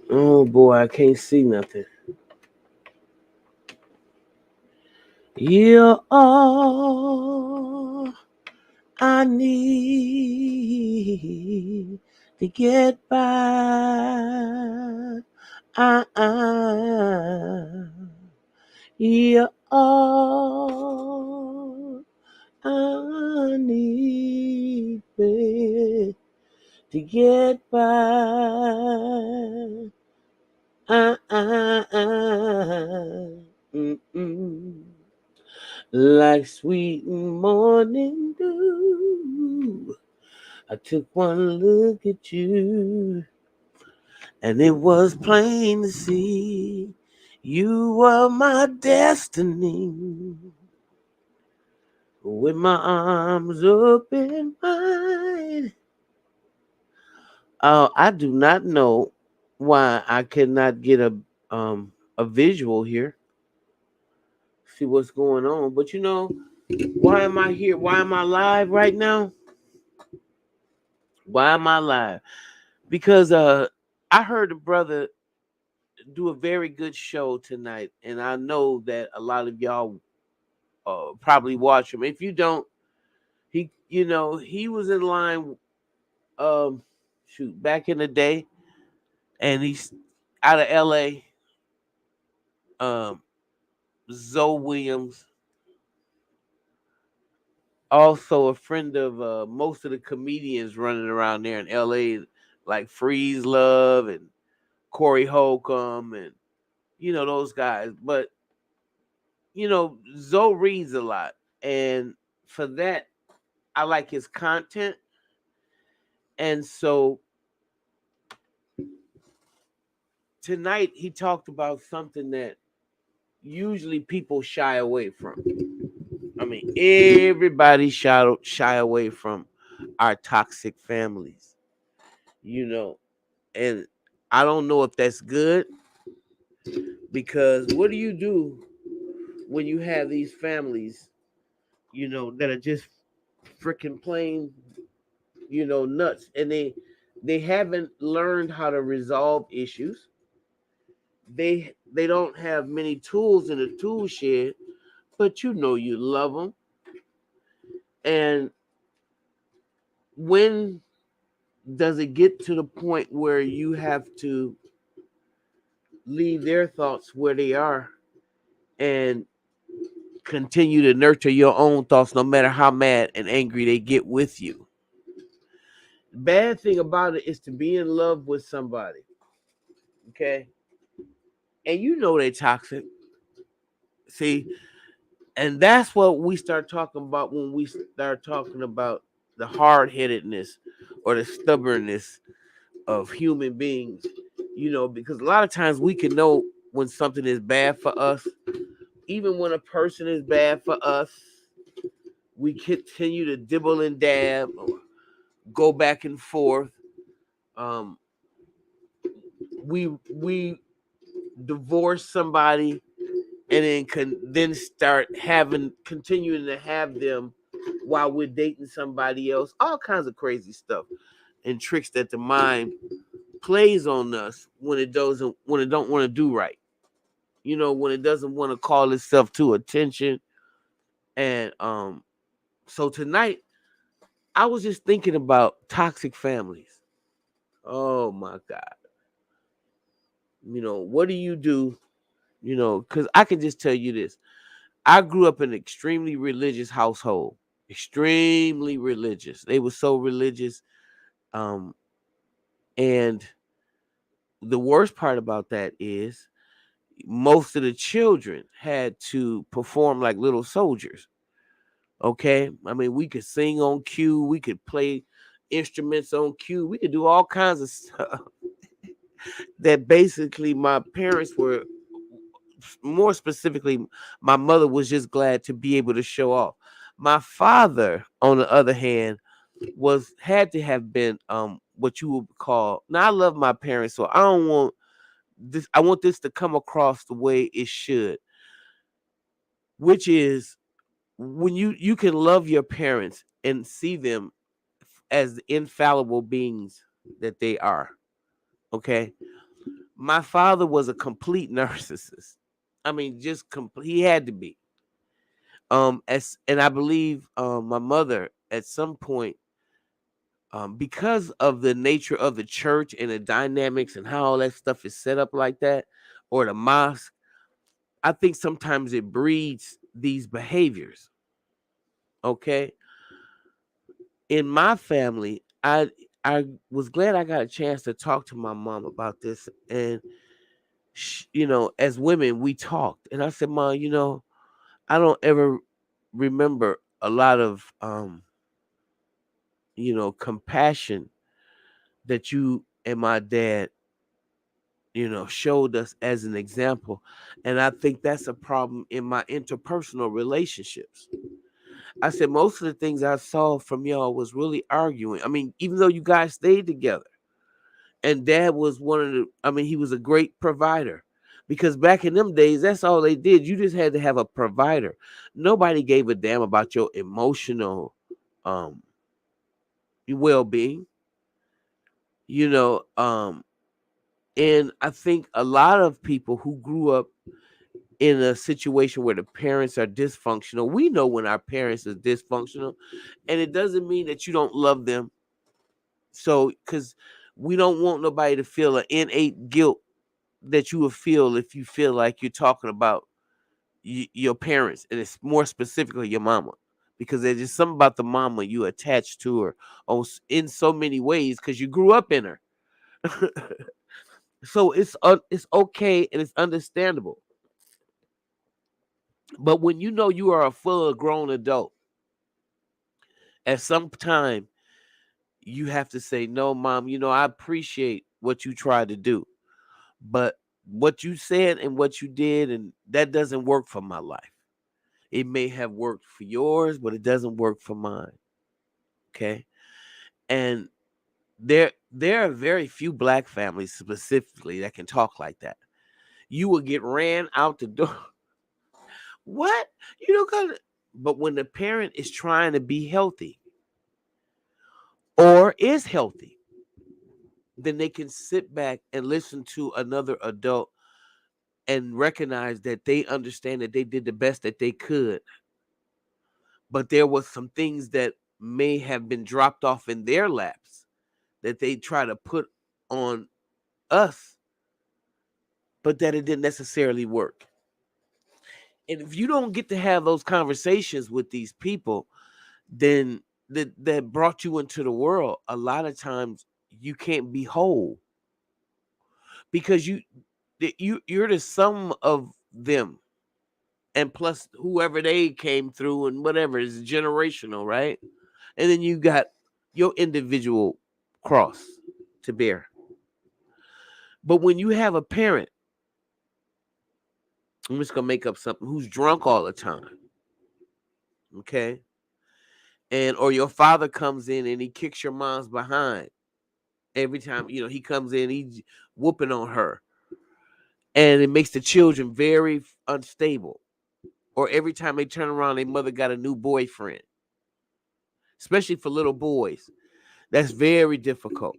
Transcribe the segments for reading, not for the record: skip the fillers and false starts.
Oh boy, I can't see nothing. You're all I need to get by. You're all I need, babe, to get by. Ah, ah, ah. Mm-mm. Like sweet morning dew. I took one look at you, and it was plain to see you were my destiny. With my arms open wide. I do not know why I cannot get a visual here. See what's going on. But why am I here? Why am I live right now? Why am I live? Because I heard a brother do a very good show tonight, and I know that a lot of y'all probably watch him. If you don't, he was in line back in the day, and he's out of LA. Um Zoe Williams, also a friend of most of the comedians running around there in LA, like Freeze Love and Corey Holcomb and those guys. But Zoe reads a lot, and for that, I like his content. And so tonight he talked about something that usually people shy away from. I mean, everybody shy away from our toxic families, and I don't know if that's good, because what do you do when you have these families, that are just freaking plain, nuts, and they haven't learned how to resolve issues. They don't have many tools in the tool shed, but you love them. And when does it get to the point where you have to leave their thoughts where they are and continue to nurture your own thoughts, no matter how mad and angry they get with you? The bad thing about it is to be in love with somebody, okay? And they're toxic. See, and that's what we start talking about when we start talking about the hard headedness or the stubbornness of human beings. Because a lot of times we can know when something is bad for us, even when a person is bad for us. We continue to dibble and dab, or go back and forth. Um, we divorce somebody, and then start continuing to have them while we're dating somebody else. All kinds of crazy stuff and tricks that the mind plays on us when it don't want to do right. When it doesn't want to call itself to attention. And so tonight I was just thinking about toxic families. Oh my God. What do you do? Because I can just tell you this. I grew up in an extremely religious household. Extremely religious. They were so religious. Um, and the worst part about that is most of the children had to perform like little soldiers. Okay. I mean, we could sing on cue, we could play instruments on cue, we could do all kinds of stuff that basically my parents were, more specifically, my mother was just glad to be able to show off. My father, on the other hand, had to have been what you would call. Now I love my parents, so I don't want this. I want this to come across the way it should, which is when you can love your parents and see them as the infallible beings that they are. Okay. My father was a complete narcissist. I mean, he had to be. As and I believe my mother at some point, because of the nature of the church and the dynamics and how all that stuff is set up like that, or the mosque, I think sometimes it breeds these behaviors. Okay. In my family, I was glad I got a chance to talk to my mom about this, and as women, we talked, and I said, "Mom, I don't ever remember a lot of compassion that you and my dad, showed us as an example. And I think that's a problem in my interpersonal relationships." I said, most of the things I saw from y'all was really arguing. I mean, even though you guys stayed together, and dad was he was a great provider. Because back in them days, that's all they did. You just had to have a provider. Nobody gave a damn about your emotional um well-being, you know. And I think a lot of people who grew up in a situation where the parents are dysfunctional, we know when our parents are dysfunctional, and it doesn't mean that you don't love them. So, because we don't want nobody to feel an innate guilt that you would feel if you feel like you're talking about your parents, and it's more specifically your mama, because there's just something about the mama you attach to her in so many ways because you grew up in her. So it's okay and it's understandable. But when you know you are a full grown adult, at some time you have to say, no, mom, I appreciate what you tried to do, but what you said and what you did, and that doesn't work for my life. It may have worked for yours, but it doesn't work for mine. Okay. And there are very few black families specifically that can talk like that. You will get ran out the door. What? Cause, but when the parent is trying to be healthy or is healthy, then they can sit back and listen to another adult and recognize that they understand that they did the best that they could. But there was some things that may have been dropped off in their laps that they try to put on us, but that it didn't necessarily work. And if you don't get to have those conversations with these people, then that brought you into the world, a lot of times you can't be whole, because you're the sum of them, and plus whoever they came through, and whatever is generational, right? And then you got your individual cross to bear. But when you have a parent, I'm just gonna make up something, who's drunk all the time, okay, and or your father comes in and he kicks your mom's behind every time, he comes in, he's whooping on her, and it makes the children very unstable. Or every time they turn around, their mother got a new boyfriend, especially for little boys. That's very difficult.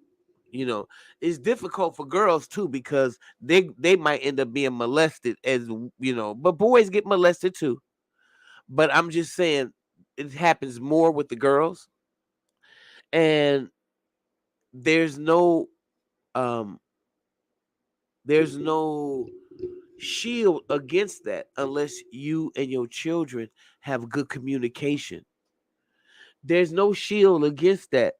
It's difficult for girls too, because they might end up being molested, but boys get molested too. But I'm just saying it happens more with the girls, and there's no um there's no shield against that unless you and your children have good communication. There's no shield against that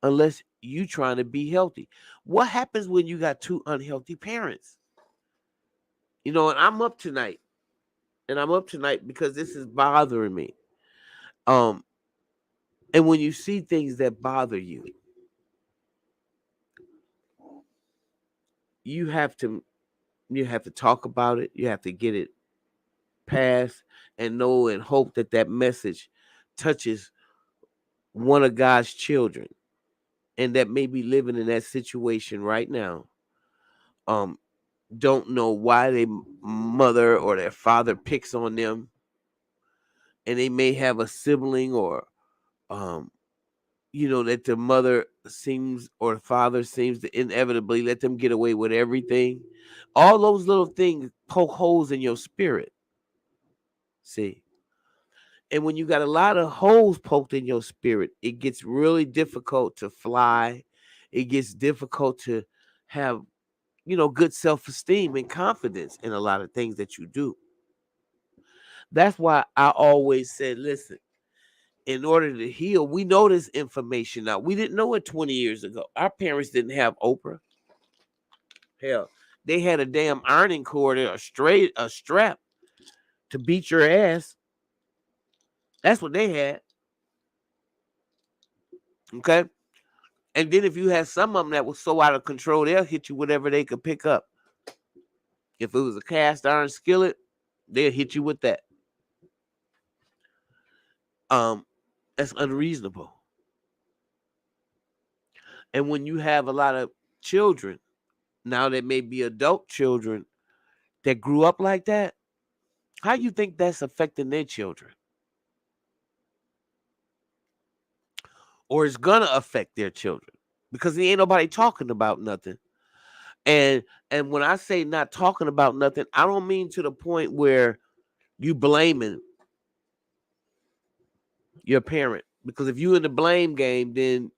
unless you trying to be healthy. What happens when you got two unhealthy parents? And I'm up tonight because this is bothering me. Um, and when you see things that bother you, you have to talk about it. You have to get it passed, and know and hope that that message touches one of God's children, and that may be living in that situation right now. Um, don't know why their mother or their father picks on them, and they may have a sibling or um that the mother seems or the father seems to inevitably let them get away with everything. All those little things poke holes in your spirit. See? And when you got a lot of holes poked in your spirit, it gets really difficult to fly. It gets difficult to have, good self-esteem and confidence in a lot of things that you do. That's why I always said, listen, in order to heal, we know this information now. We didn't know it 20 years ago. Our parents didn't have Oprah. Hell, they had a damn ironing cord or a strap to beat your ass. That's what they had. Okay. And then if you had some of them that was so out of control, they'll hit you whatever they could pick up. If it was a cast iron skillet, they'll hit you with that. That's unreasonable. And when you have a lot of children, now that may be adult children that grew up like that, how you think that's affecting their children? Or it's gonna affect their children? Because there ain't nobody talking about nothing. And when I say not talking about nothing, I don't mean to the point where you blaming your parent. Because if you in the blame game, then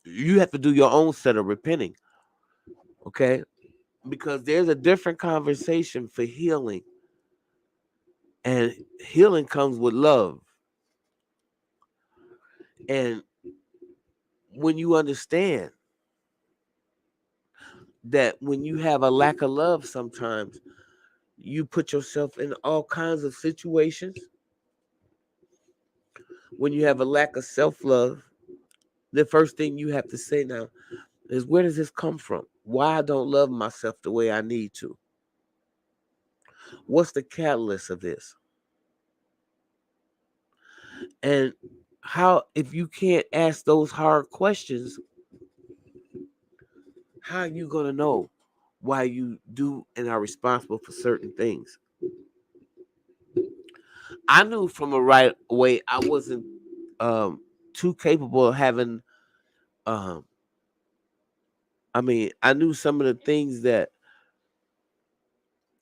you have to do your own set of repenting. Okay? Because there's a different conversation for healing. And healing comes with love. And when you understand that when you have a lack of love, sometimes you put yourself in all kinds of situations. When you have a lack of self-love, the first thing you have to say now is, where does this come from? Why I don't love myself the way I need to? What's the catalyst of this? And how, if you can't ask those hard questions, how are you going to know why you do and are responsible for certain things? I knew from a right away I wasn't too capable of having, um, I knew some of the things that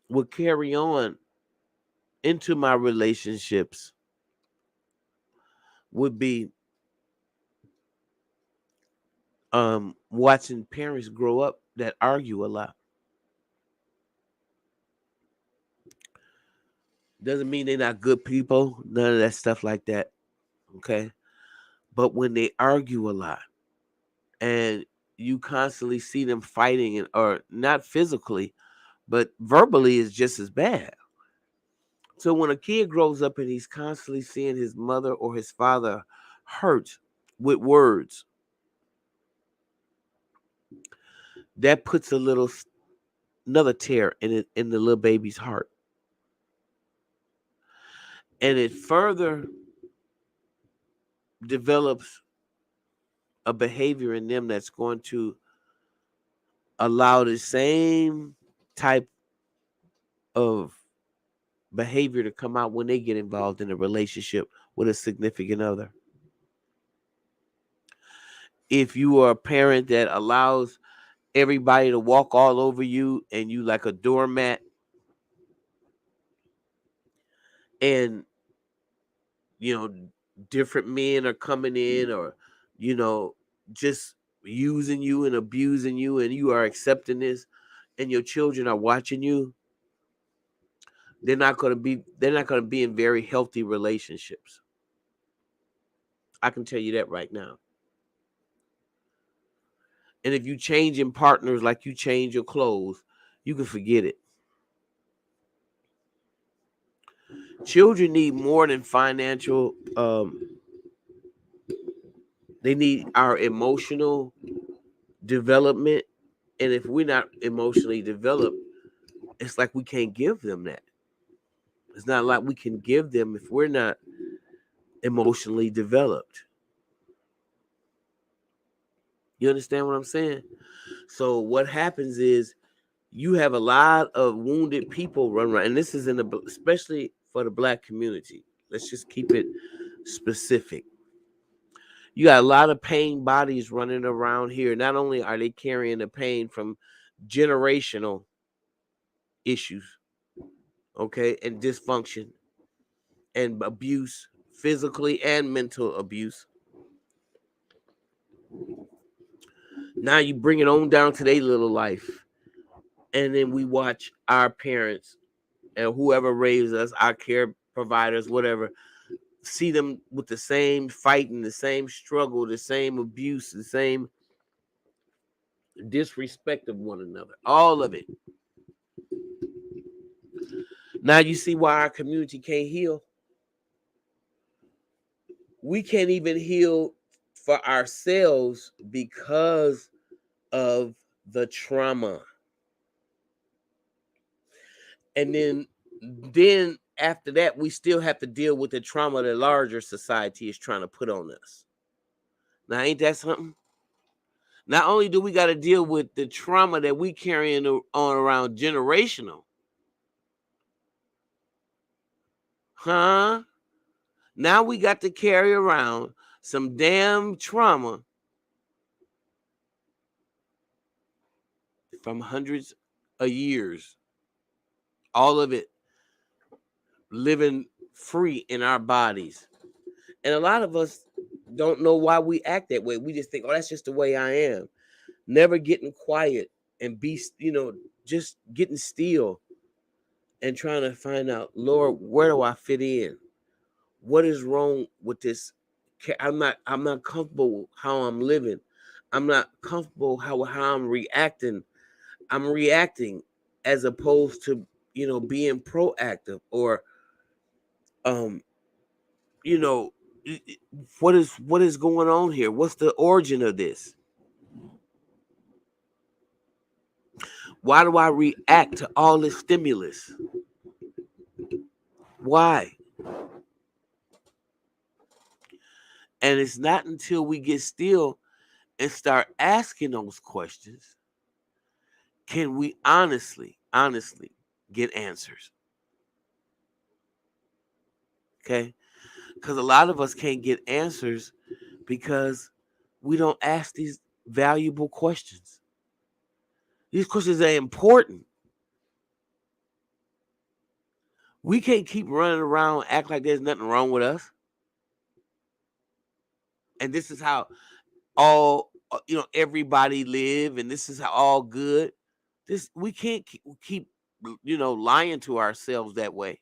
would carry on into my relationships would be watching parents grow up that argue a lot. Doesn't mean they're not good people, none of that stuff like that. Okay. But when they argue a lot and you constantly see them fighting, or not physically, but verbally, is just as bad. So when a kid grows up and he's constantly seeing his mother or his father hurt with words, that puts another tear in the little baby's heart. And it further develops a behavior in them that's going to allow the same type of behavior to come out when they get involved in a relationship with a significant other. If you are a parent that allows everybody to walk all over you and you like a doormat, and different men are coming in, or just using you and abusing you, and you are accepting this, and your children are watching you, they're not going to be in very healthy relationships. I can tell you that right now. And if you change in partners like you change your clothes, you can forget it. Children need more than financial. They need our emotional development. And if we're not emotionally developed, it's like we can't give them that. It's not like we can give them if we're not emotionally developed. You understand what I'm saying? So what happens is you have a lot of wounded people run around, and this is especially for the Black community. Let's just keep it specific. You got a lot of pain bodies running around here. Not only are they carrying the pain from generational issues, okay, and dysfunction and abuse, physically and mental abuse. Now you bring it on down to their little life. And then we watch our parents and whoever raised us, our care providers, whatever, see them with the same fighting, the same struggle, the same abuse, the same disrespect of one another. All of it. Now you see why our community can't heal. We can't even heal for ourselves because of the trauma. And then after that, we still have to deal with the trauma the larger society is trying to put on us. Now, ain't that something? Not only do we got to deal with the trauma that we carrying on around generational, huh? Now we got to carry around some damn trauma from hundreds of years. All of it living free in our bodies. And a lot of us don't know why we act that way. We just think, oh, that's just the way I am. Never getting quiet and be, just getting still and trying to find out, Lord, where do I fit in? What is wrong with this? I'm not comfortable how I'm living. I'm not comfortable how I'm reacting. I'm reacting as opposed to, being proactive or um you know what is going on here? What's the origin of this? Why do I react to all this stimulus? Why? And it's not until we get still and start asking those questions can we honestly get answers. Okay? Because a lot of us can't get answers because we don't ask these valuable questions. These questions are important. We can't keep running around act like there's nothing wrong with us. And this is how all everybody live, and this is how all good. This we can't keep lying to ourselves that way.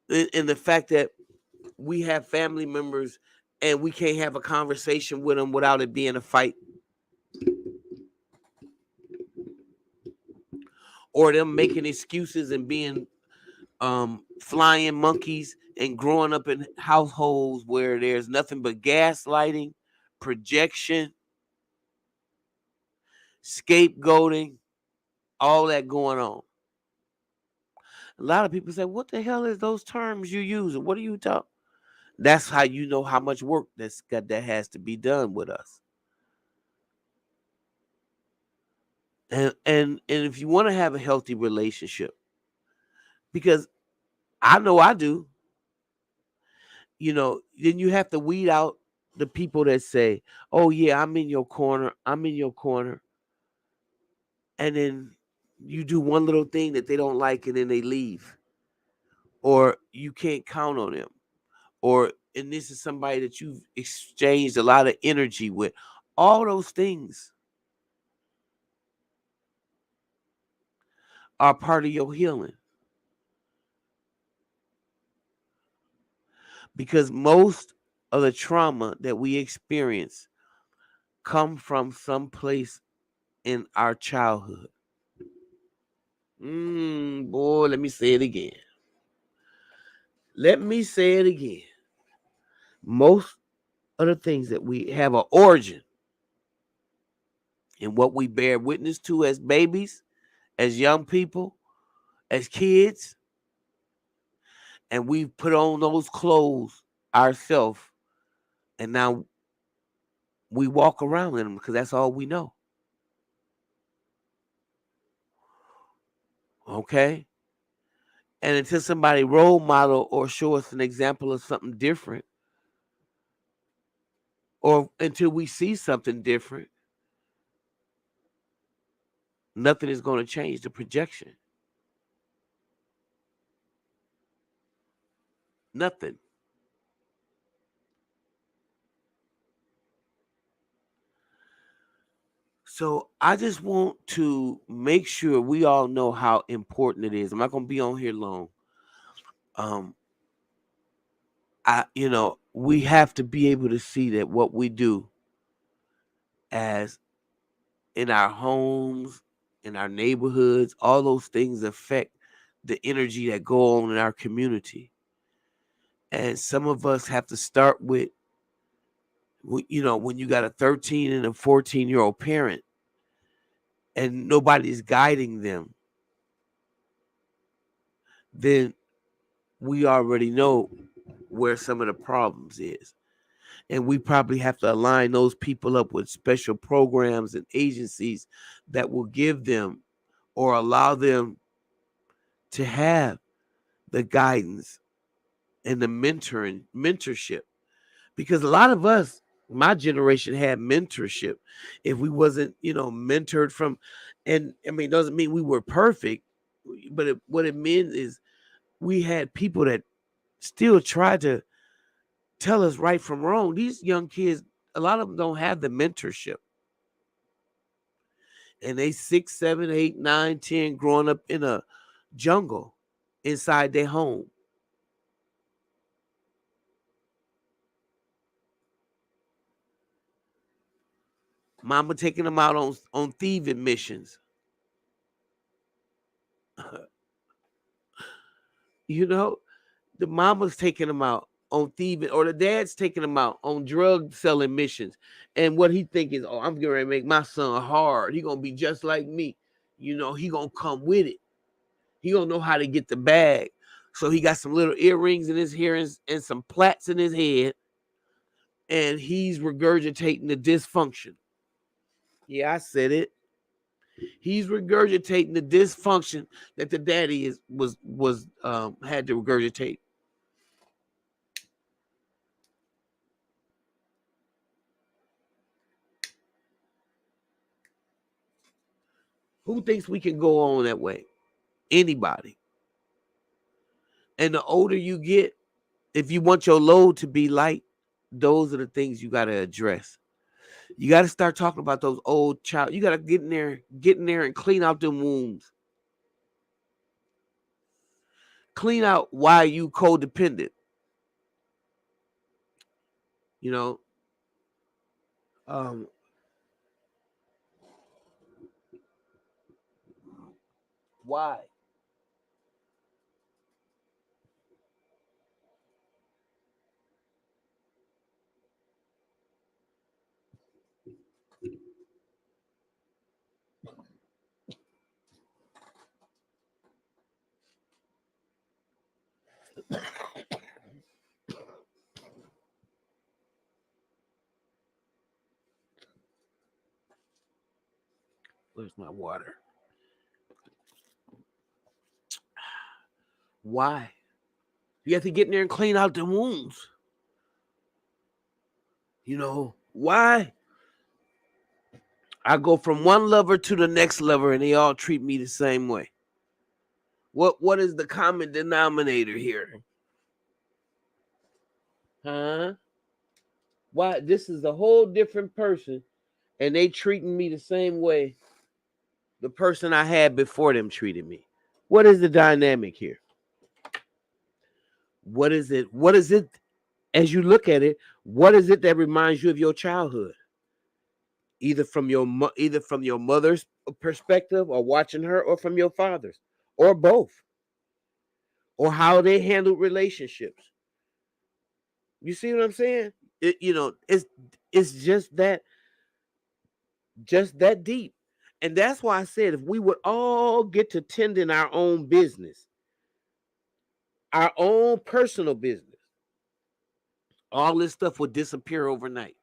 And the fact that we have family members and we can't have a conversation with them without it being a fight, or them making excuses and being flying monkeys and growing up in households where there's nothing but gaslighting, projection, scapegoating, all that going on. A lot of people say, "What the hell is those terms you use? What are you talking?" That's how you know how much work that has to be done with us. And if you want to have a healthy relationship, because I know I do, then you have to weed out the people that say, "Oh yeah, I'm in your corner. I'm in your corner." And then you do one little thing that they don't like and then they leave. Or you can't count on them. Or and this is somebody that you've exchanged a lot of energy with. All those things are part of your healing. Because most of the trauma that we experience come from some place in our childhood. Boy, let me say it again. Let me say it again. Most of the things that we have an origin in what we bear witness to as babies, as young people, as kids, and we put on those clothes ourselves, and now we walk around in them because that's all we know. Okay? And until somebody role model or show us an example of something different, or until we see something different, nothing is going to change the projection. Nothing. So I just want to make sure we all know how important it is. I'm not going to be on here long. Um, we have to be able to see that what we do as in our homes, in our neighborhoods, all those things affect the energy that go on in our community. And some of us have to start with, when you got a 13 and a 14-year-old parent and nobody's guiding them, then we already know where some of the problems is. And we probably have to align those people up with special programs and agencies that will give them or allow them to have the guidance and the mentorship. Because a lot of us, my generation, had mentorship. If we wasn't, mentored from, and I mean, doesn't mean we were perfect, but what it meant is we had people that still tried to tell us right from wrong. These young kids, a lot of them don't have the mentorship. And they 6, 7, 8, 9, 10, growing up in a jungle inside their home. Mama taking them out on thieving missions. you know, the mama's taking them out on thieving, or the dad's taking them out on drug selling missions. And what he think is, oh, I'm going to make my son hard. He gonna be just like me. He gonna come with it. He gonna know how to get the bag. So he got some little earrings in his hair and some plaits in his head, and he's regurgitating the dysfunction. Yeah, I said it. He's regurgitating the dysfunction that the daddy was had to regurgitate. Who thinks we can go on that way? Anybody. And the older you get, if you want your load to be light, those are the things you got to address. You got to start talking about those old child. You got to get in there and clean out them wounds. Clean out why you codependent. You know, um, why? Where's my water? Why? You have to get in there and clean out the wounds. Why? I go from one lover to the next lover and they all treat me the same way. What is the common denominator here? Huh? Why? This is a whole different person and they treating me the same way the person I had before them treated me. What is the dynamic here? What is it? What is it as you look at it? What is it that reminds you of your childhood? Either from your mother's perspective or watching her, or from your father's, or both, or how they handled relationships. You see what I'm saying? It's just that deep. And that's why I said if we would all get to tending our own business, our own personal business, all this stuff would disappear overnight.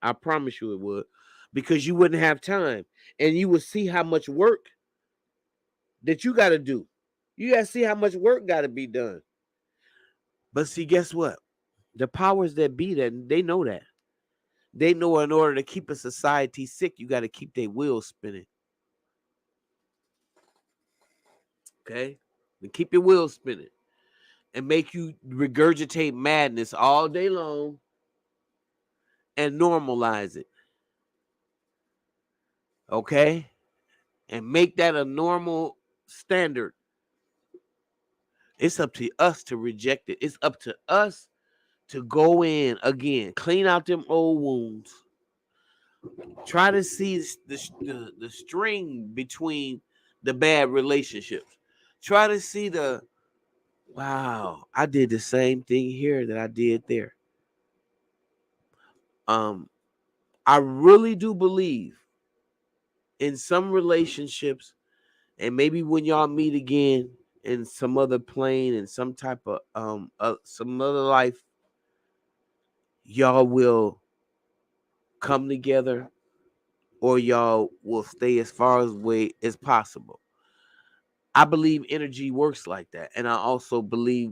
I promise you it would. Because you wouldn't have time. And you would see how much work that you got to do. You got to see how much work got to be done. But see, guess what? The powers that be, that they know that. They know in order to keep a society sick, you got to keep their wheels spinning. Okay? And keep your wheels spinning and make you regurgitate madness all day long and normalize it. Okay? And make that a normal standard. It's up to us to reject it. It's up to us to go in again, clean out them old wounds. Try to see the string between the bad relationships. Try to see wow, I did the same thing here that I did there. Um, I really do believe in some relationships, and maybe when y'all meet again in some other plane and some type of some other life, y'all will come together or y'all will stay as far away as possible. I believe energy works like that. And I also believe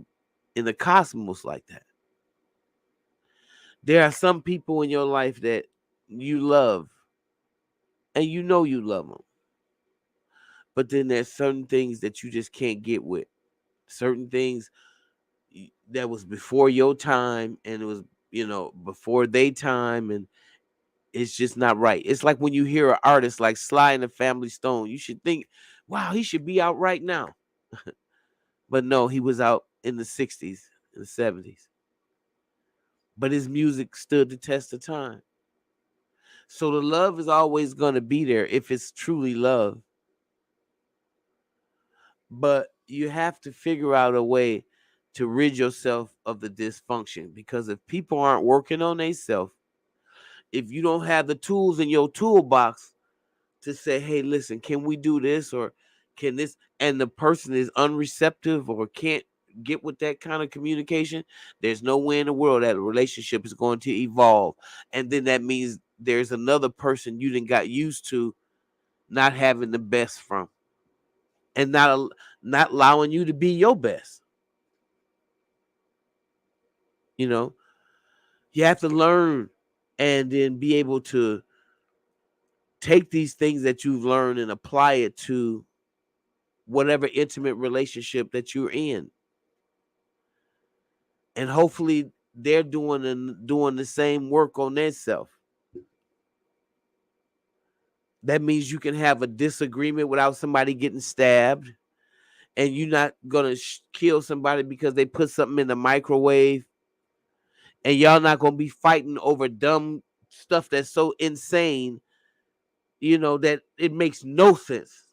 in the cosmos like that. There are some people in your life that you love and you know you love them. But then there's certain things that you just can't get with. Certain things that was before your time and it was, before they time, and it's just not right. It's like when you hear an artist like Sly and the Family Stone, you should think, wow, he should be out right now. But no, he was out in the 60s and the 70s. But his music stood the test of time. So the love is always going to be there if it's truly love. But you have to figure out a way to rid yourself of the dysfunction, because if people aren't working on themselves, if you don't have the tools in your toolbox to say, hey, listen, can we do this or can this, and the person is unreceptive or can't get with that kind of communication, there's no way in the world that a relationship is going to evolve. And then that means there's another person you done got used to not having the best from, and not allowing you to be your best. You know, you have to learn and then be able to take these things that you've learned and apply it to whatever intimate relationship that you're in. And hopefully they're doing the same work on themselves. That means you can have a disagreement without somebody getting stabbed, and you're not gonna kill somebody because they put something in the microwave, and y'all not gonna be fighting over dumb stuff that's so insane, that it makes no sense.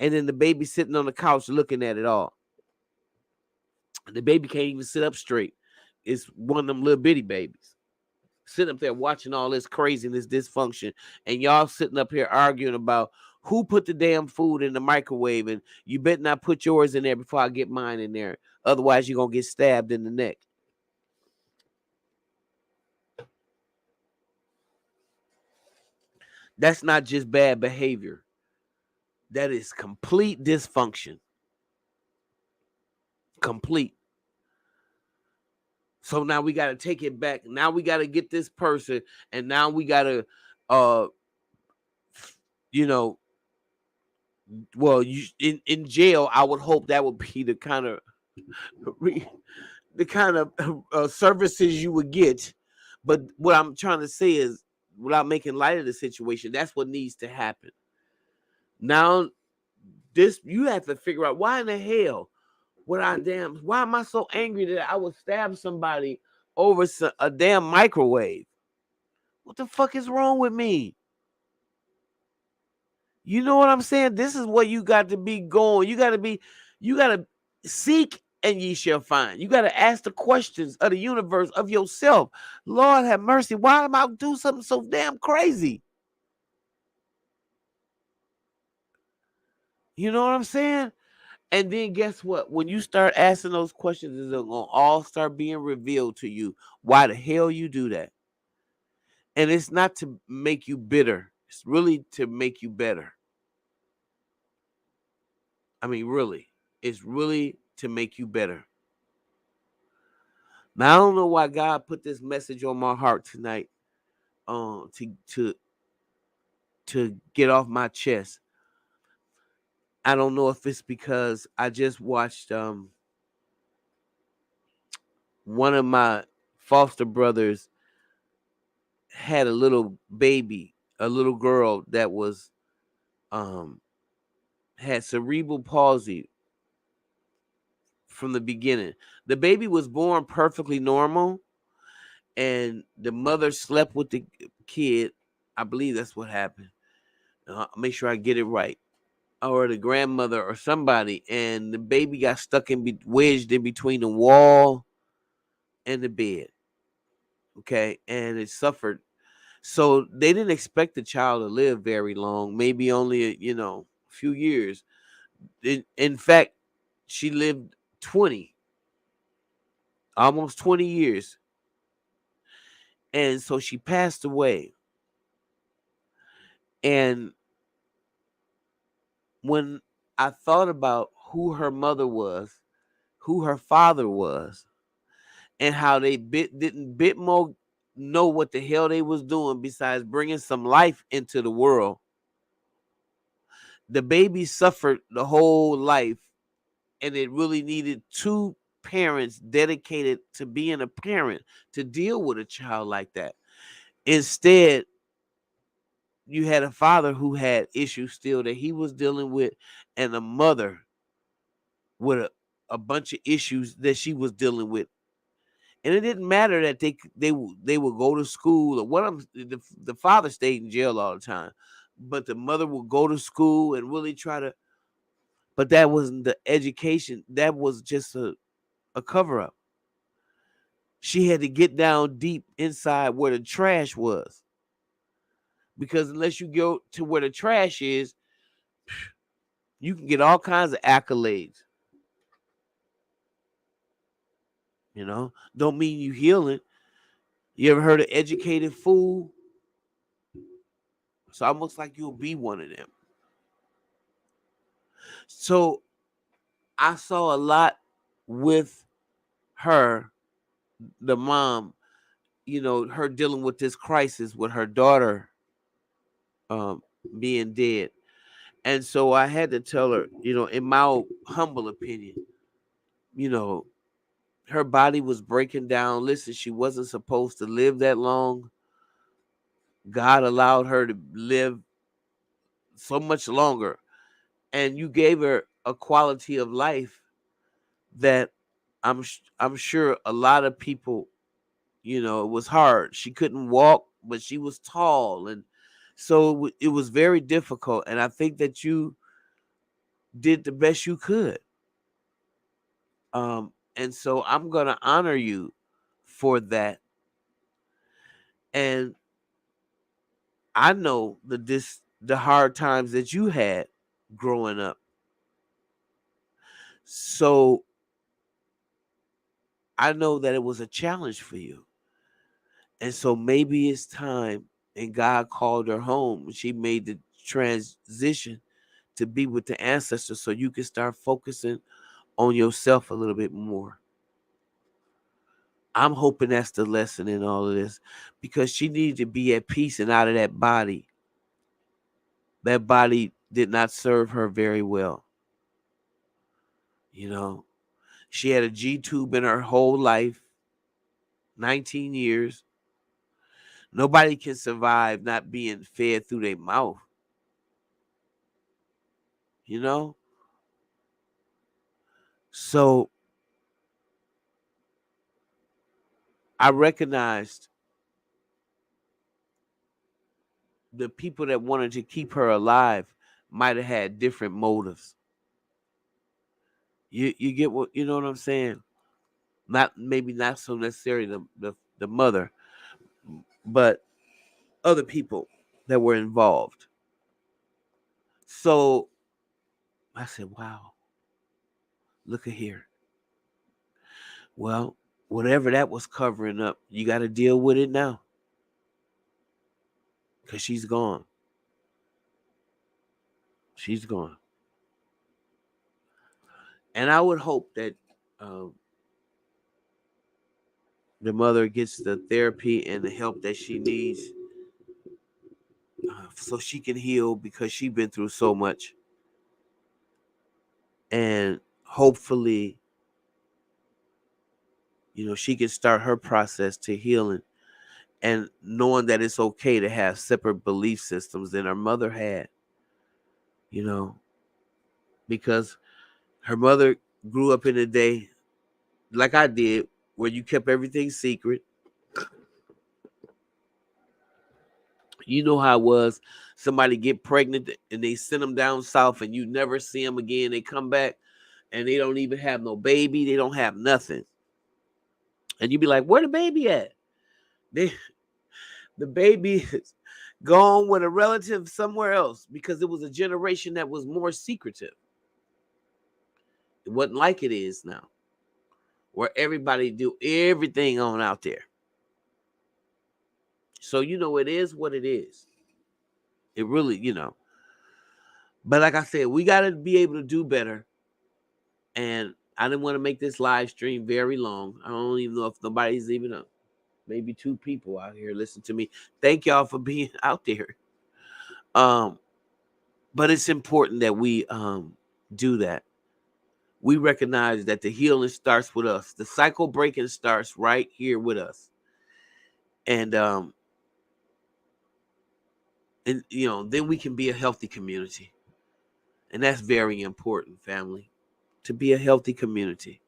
And then the baby sitting on the couch looking at it all. The baby can't even sit up straight. It's one of them little bitty babies sitting up there watching all this craziness, dysfunction, and y'all sitting up here arguing about who put the damn food in the microwave, and you better not put yours in there before I get mine in there. Otherwise, you're going to get stabbed in the neck. That's not just bad behavior. That is complete dysfunction. Complete. So now we got to take it back. Now we got to get this person, and now we got to, you know, well, in jail, I would hope that would be the kind of services you would get. But what I'm trying to say is, without making light of the situation, that's what needs to happen. Now, you have to figure out why in the hell why am I so angry that I would stab somebody over a damn microwave? What the fuck is wrong with me? You know what I'm saying? This is what you got to be going. You got to seek and ye shall find. You got to ask the questions of the universe, of yourself. Lord have mercy. Why am I do something so damn crazy? You know what I'm saying? And then guess what? When you start asking those questions, it's going to all start being revealed to you. Why the hell you do that? And it's not to make you bitter. It's really to make you better. I mean, really. It's really to make you better. Now, I don't know why God put this message on my heart tonight, to get off my chest. I don't know if it's because I just watched one of my foster brothers had a little baby, a little girl that was um had cerebral palsy from the beginning. The baby was born perfectly normal, and the mother slept with the kid. I believe that's what happened. Make sure I get it right. Or the grandmother or somebody, and the baby got stuck wedged in between the wall and the bed. Okay, and it suffered. So they didn't expect the child to live very long, maybe only a few years. In fact, she lived 20, almost 20 years, and so she passed away. And when I thought about who her mother was, who her father was, and how they didn't bit more know what the hell they was doing besides bringing some life into the world. The baby suffered the whole life, and it really needed two parents dedicated to being a parent to deal with a child like that. Instead, you had a father who had issues still that he was dealing with, and a mother with a bunch of issues that she was dealing with. And it didn't matter that they would go to school or what. The father stayed in jail all the time, but the mother would go to school and really try to. But that wasn't the education. That was just a cover up. She had to get down deep inside where the trash was, because unless you go to where the trash is, you can get all kinds of accolades. Don't mean you healing. You ever heard of educated fool? It's almost like you'll be one of them. So I saw a lot with her, the mom, her dealing with this crisis with her daughter um, being dead. And so I had to tell her, in my humble opinion, you know, her body was breaking down. Listen, she wasn't supposed to live that long. God allowed her to live so much longer. And you gave her a quality of life that I'm sure a lot of people, it was hard. She couldn't walk, but she was tall, and so it was very difficult. And I think that you did the best you could. And so I'm gonna honor you for that. And I know the hard times that you had growing up. So I know that it was a challenge for you. And so maybe it's time, and God called her home. She made the transition to be with the ancestors so you can start focusing on yourself a little bit more. I'm hoping that's the lesson in all of this, because she needed to be at peace and out of that body. That body did not serve her very well. You know, she had a G tube in her whole life, 19 years. Nobody can survive not being fed through their mouth, you know? So I recognized the people that wanted to keep her alive might have had different motives. You get what you know what I'm saying? Not so necessarily the mother, but other people that were involved. So I said, wow, look at here. Well, whatever that was covering up, you got to deal with it now, because she's gone. She's gone. And I would hope that um, the mother gets the therapy and the help that she needs, so she can heal because she's been through so much. And hopefully, she can start her process to healing and knowing that it's okay to have separate belief systems than her mother had, you know, because her mother grew up in a day like I did where you kept everything secret. You know how it was. Somebody get pregnant and they send them down south and you never see them again. They come back and they don't even have no baby. They don't have nothing. And you be like, where the baby at? They, the baby is gone with a relative somewhere else because it was a generation that was more secretive. It wasn't like it is now, where everybody do everything on out there. So it is what it is. It really. But like I said, we got to be able to do better. And I didn't want to make this live stream very long. I don't even know if nobody's even up. Maybe 2 people out here listen to me. Thank y'all for being out there. But it's important that we do that. We recognize that the healing starts with us. The cycle breaking starts right here with us. And then we can be a healthy community. And that's very important, family, to be a healthy community.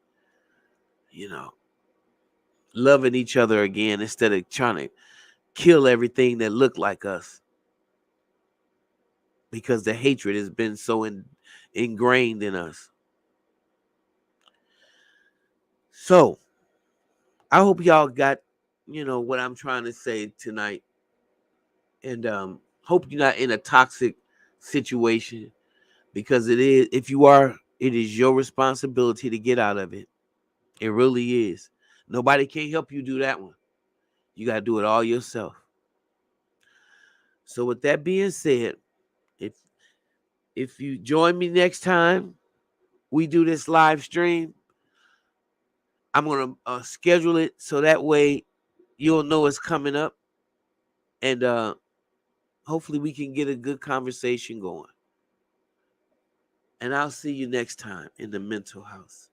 Loving each other again instead of trying to kill everything that looked like us, because the hatred has been so ingrained in us. So I hope y'all got what I'm trying to say tonight, and hope you're not in a toxic situation, because it is. If you are, it is your responsibility to get out of it. It really is. Nobody can help you do that one. You got to do it all yourself. So with that being said, if you join me next time we do this live stream, I'm going to schedule it so that way you'll know it's coming up. And hopefully we can get a good conversation going. And I'll see you next time in the mental house.